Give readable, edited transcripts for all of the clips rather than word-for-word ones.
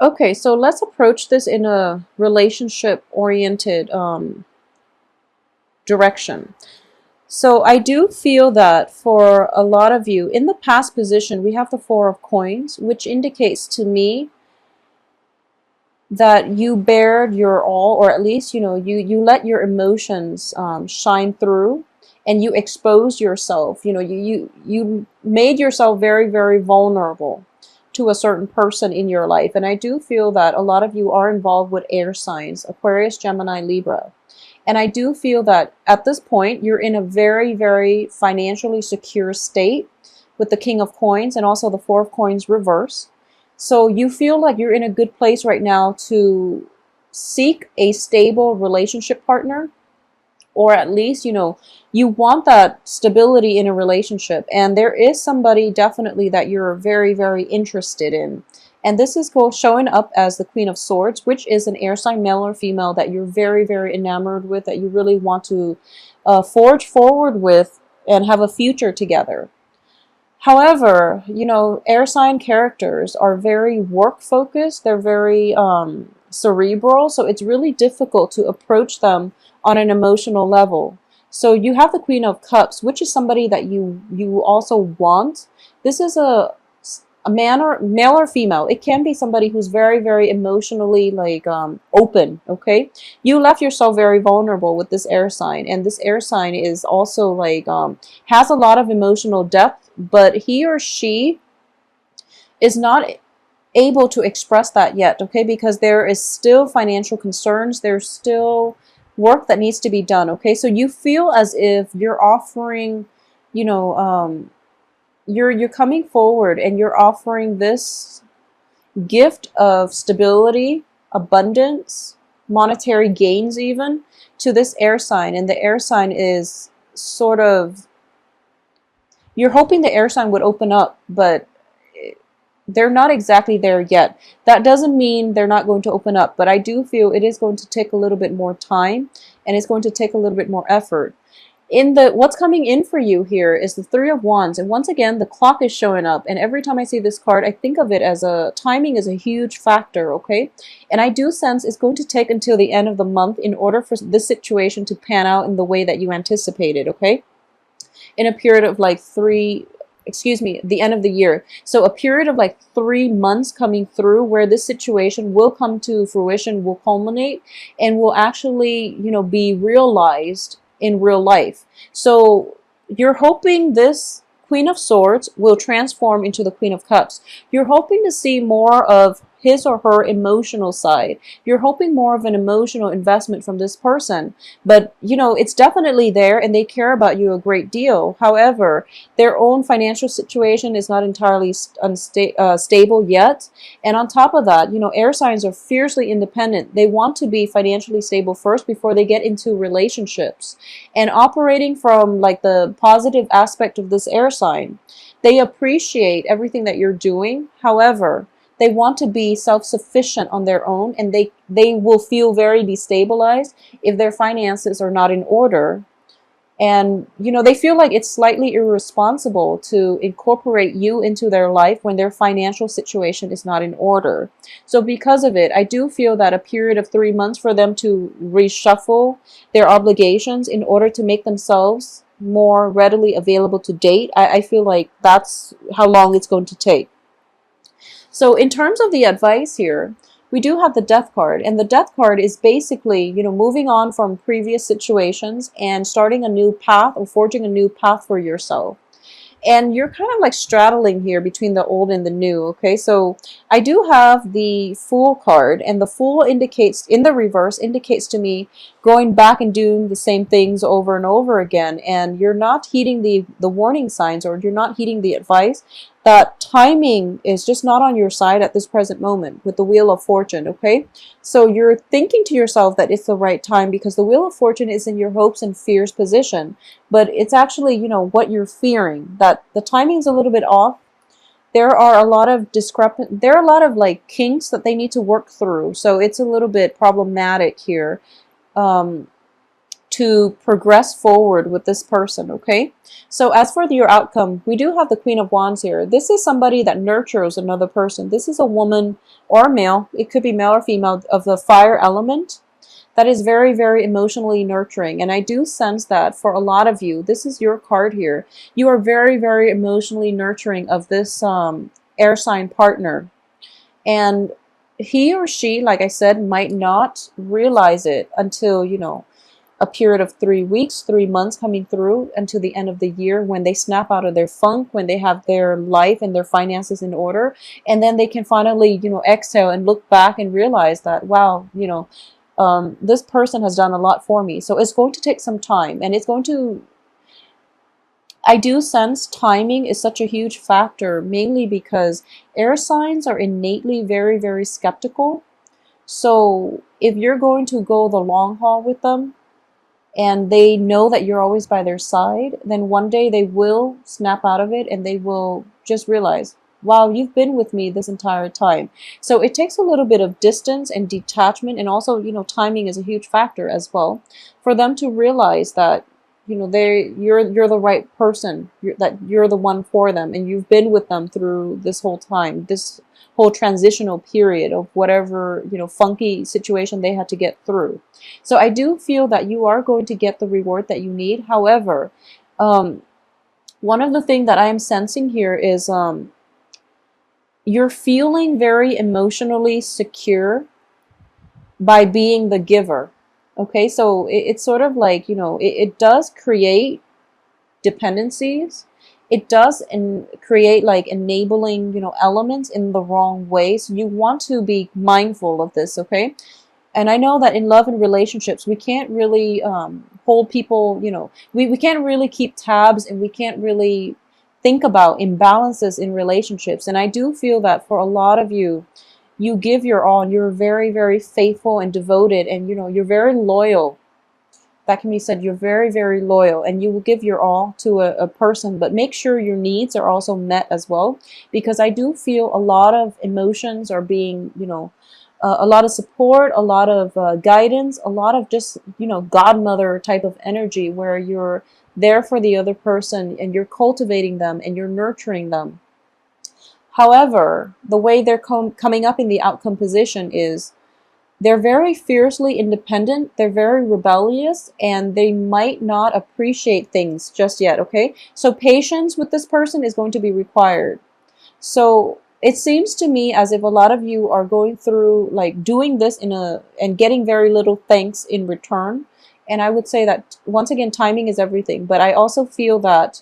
Okay, so let's approach this in a relationship-oriented direction. So I do feel that for a lot of you, in the past position, we have the Four of Coins, which indicates to me that you bared your all, or at least, you let your emotions shine through, and you exposed yourself. You made yourself very, very vulnerable to a certain person in your life. And I do feel that a lot of you are involved with air signs, Aquarius, Gemini, Libra. And I do feel that at this point, you're in a very, very financially secure state with the King of Coins and also the Four of Coins reverse. So you feel like you're in a good place right now to seek a stable relationship partner, or at least, you want that stability in a relationship. And there is somebody definitely that you're very, very interested in. And this is showing up as the Queen of Swords, which is an air sign, male or female, that you're very, very enamored with, that you really want to forge forward with and have a future together. However, air sign characters are very work focused. They're very cerebral. So it's really difficult to approach them on an emotional level. So you have the Queen of Cups, which is somebody that you also want. This is a man or male or female. It can be somebody who's very, very emotionally like open. Okay, you left yourself very vulnerable with this air sign, and this air sign is also like has a lot of emotional depth, but he or she is not able to express that yet. Okay, because there is still financial concerns. There's still work that needs to be done. Okay, so you feel as if you're offering, you know, you're coming forward and you're offering this gift of stability, abundance, monetary gains even to this air sign. And the air sign is sort of, you're hoping the air sign would open up, but they're not exactly there yet. That doesn't mean they're not going to open up, but I do feel it is going to take a little bit more time, and it's going to take a little bit more effort. In the what's coming in for you here is the Three of Wands, and once again the clock is showing up, and every time I see this card I think of it as a timing is a huge factor. Okay, and I do sense it's going to take until the end of the month in order for this situation to pan out in the way that you anticipated. Okay, in a period of like the end of the year. So a period of like 3 months coming through where this situation will come to fruition, will culminate, and will actually, be realized in real life. So you're hoping this Queen of Swords will transform into the Queen of Cups. You're hoping to see more of his or her emotional side. You're hoping more of an emotional investment from this person. But, it's definitely there and they care about you a great deal. However, their own financial situation is not entirely stable yet. And on top of that, air signs are fiercely independent. They want to be financially stable first before they get into relationships. And operating from like the positive aspect of this air sign, they appreciate everything that you're doing. However, they want to be self-sufficient on their own, and they will feel very destabilized if their finances are not in order. And, they feel like it's slightly irresponsible to incorporate you into their life when their financial situation is not in order. So because of it, I do feel that a period of 3 months for them to reshuffle their obligations in order to make themselves more readily available to date, I feel like that's how long it's going to take. So in terms of the advice here, we do have the Death card, and the Death card is basically, moving on from previous situations and starting a new path or forging a new path for yourself. And you're kind of like straddling here between the old and the new. Okay, so I do have the Fool card, and the Fool indicates, in the reverse, indicates to me going back and doing the same things over and over again, and you're not heeding the warning signs, or you're not heeding the advice. That timing is just not on your side at this present moment with the Wheel of Fortune. Okay, so you're thinking to yourself that it's the right time because the Wheel of Fortune is in your hopes and fears position, but it's actually, what you're fearing, that the timing's a little bit off. There are a lot of there are a lot of like kinks that they need to work through, so it's a little bit problematic here. um to progress forward with this person, okay? So as for your outcome, we do have the Queen of Wands here. This is somebody that nurtures another person. This is a woman or male, it could be male or female, of the fire element that is very, very emotionally nurturing. And I do sense that for a lot of you, this is your card here. You are very, very emotionally nurturing of this air sign partner. And he or she, like I said, might not realize it until, you know, a period of 3 weeks, 3 months coming through until the end of the year, when they snap out of their funk, when they have their life and their finances in order. And then they can finally, you know, exhale and look back and realize that, wow, you know, this person has done a lot for me. So it's going to take some time, and it's going to, I do sense timing is such a huge factor, mainly because air signs are innately very, very skeptical. So if you're going to go the long haul with them, and they know that you're always by their side, then one day they will snap out of it and they will just realize, wow, you've been with me this entire time. So it takes a little bit of distance and detachment, and also, you know, timing is a huge factor as well, for them to realize that, you know, you're the right person, that you're the one for them, and you've been with them through this whole time, this whole transitional period of whatever, you know, funky situation they had to get through. So I do feel that you are going to get the reward that you need. However, one of the things that I am sensing here is you're feeling very emotionally secure by being the giver. Okay, so it's sort of like, you know, it does create dependencies. It does create like enabling, you know, elements in the wrong way. So you want to be mindful of this, okay? And I know that in love and relationships, we can't really hold people, you know, we can't really keep tabs, and we can't really think about imbalances in relationships. And I do feel that for a lot of you, you give your all, and you're very, very faithful and devoted, and, you know, you're very loyal. That can be said, you're very, very loyal, and you will give your all to a person, but make sure your needs are also met as well, because I do feel a lot of emotions are being, you know, a lot of support, a lot of guidance, a lot of just, you know, godmother type of energy, where you're there for the other person and you're cultivating them and you're nurturing them. However, the way they're coming up in the outcome position is they're very fiercely independent, they're very rebellious, and they might not appreciate things just yet, okay? So patience with this person is going to be required. So it seems to me as if a lot of you are going through like doing this and getting very little thanks in return. And I would say that once again, timing is everything. But I also feel that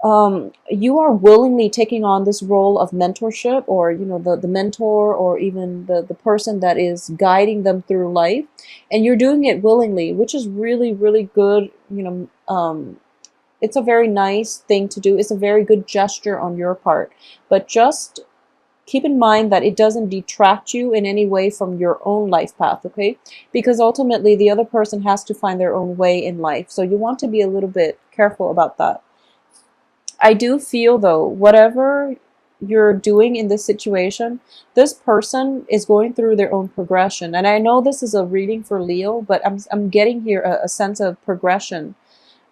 you are willingly taking on this role of mentorship, or, you know, the mentor, or even the person that is guiding them through life. And you're doing it willingly, which is really, really good. You know, it's a very nice thing to do. It's a very good gesture on your part. But just keep in mind that it doesn't detract you in any way from your own life path, okay? Because ultimately the other person has to find their own way in life. So you want to be a little bit careful about that. I do feel though, whatever you're doing in this situation, this person is going through their own progression. And I know this is a reading for Leo, but I'm getting here a sense of progression.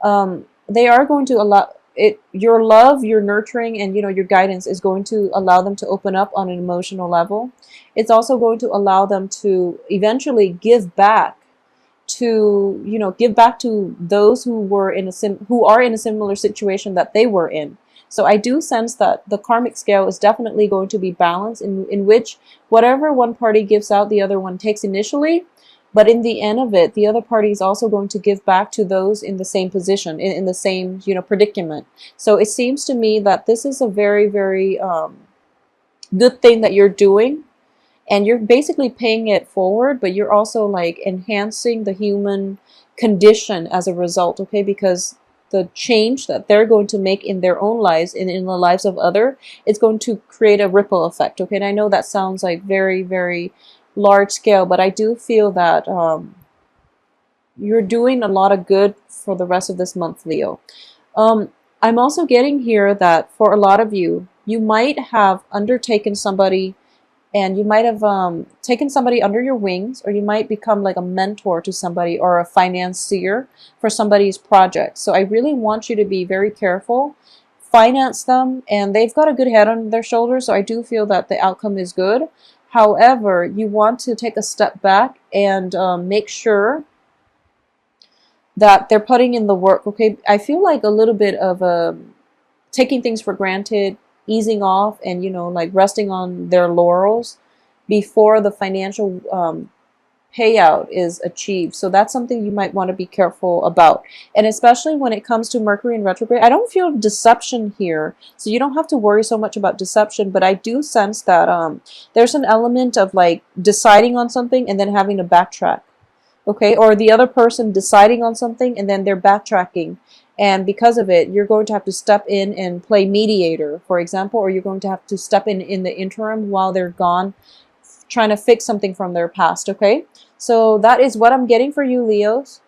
They are going to allow it, your love, your nurturing, and, you know, your guidance is going to allow them to open up on an emotional level. It's also going to allow them to eventually give back to, you know, give back to those who were in who are in a similar situation that they were in. So I do sense that the karmic scale is definitely going to be balanced, in which whatever one party gives out, the other one takes initially. But in the end of it, the other party is also going to give back to those in the same position, in the same, you know, predicament. So it seems to me that this is a very, very good thing that you're doing. And you're basically paying it forward, but you're also like enhancing the human condition as a result, okay? Because the change that they're going to make in their own lives and in the lives of other, it's going to create a ripple effect, okay? And I know that sounds like very, very large scale, but I do feel that you're doing a lot of good for the rest of this month, Leo. I'm also getting here that for a lot of you, you might have undertaken somebody and you might have taken somebody under your wings, or you might become like a mentor to somebody or a financier for somebody's project. So I really want you to be very careful. Finance them, and they've got a good head on their shoulders, so I do feel that the outcome is good. However, you want to take a step back and make sure that they're putting in the work. Okay, I feel like a little bit of taking things for granted, easing off, and like resting on their laurels before the financial payout is achieved. So that's something you might want to be careful about. And especially when it comes to Mercury in retrograde, I don't feel deception here. So you don't have to worry so much about deception, but I do sense that there's an element of like deciding on something and then having to backtrack. Okay, or the other person deciding on something and then they're backtracking. And because of it, you're going to have to step in and play mediator, for example, or you're going to have to step in the interim while they're gone, trying to fix something from their past. Okay, so that is what I'm getting for you, Leos.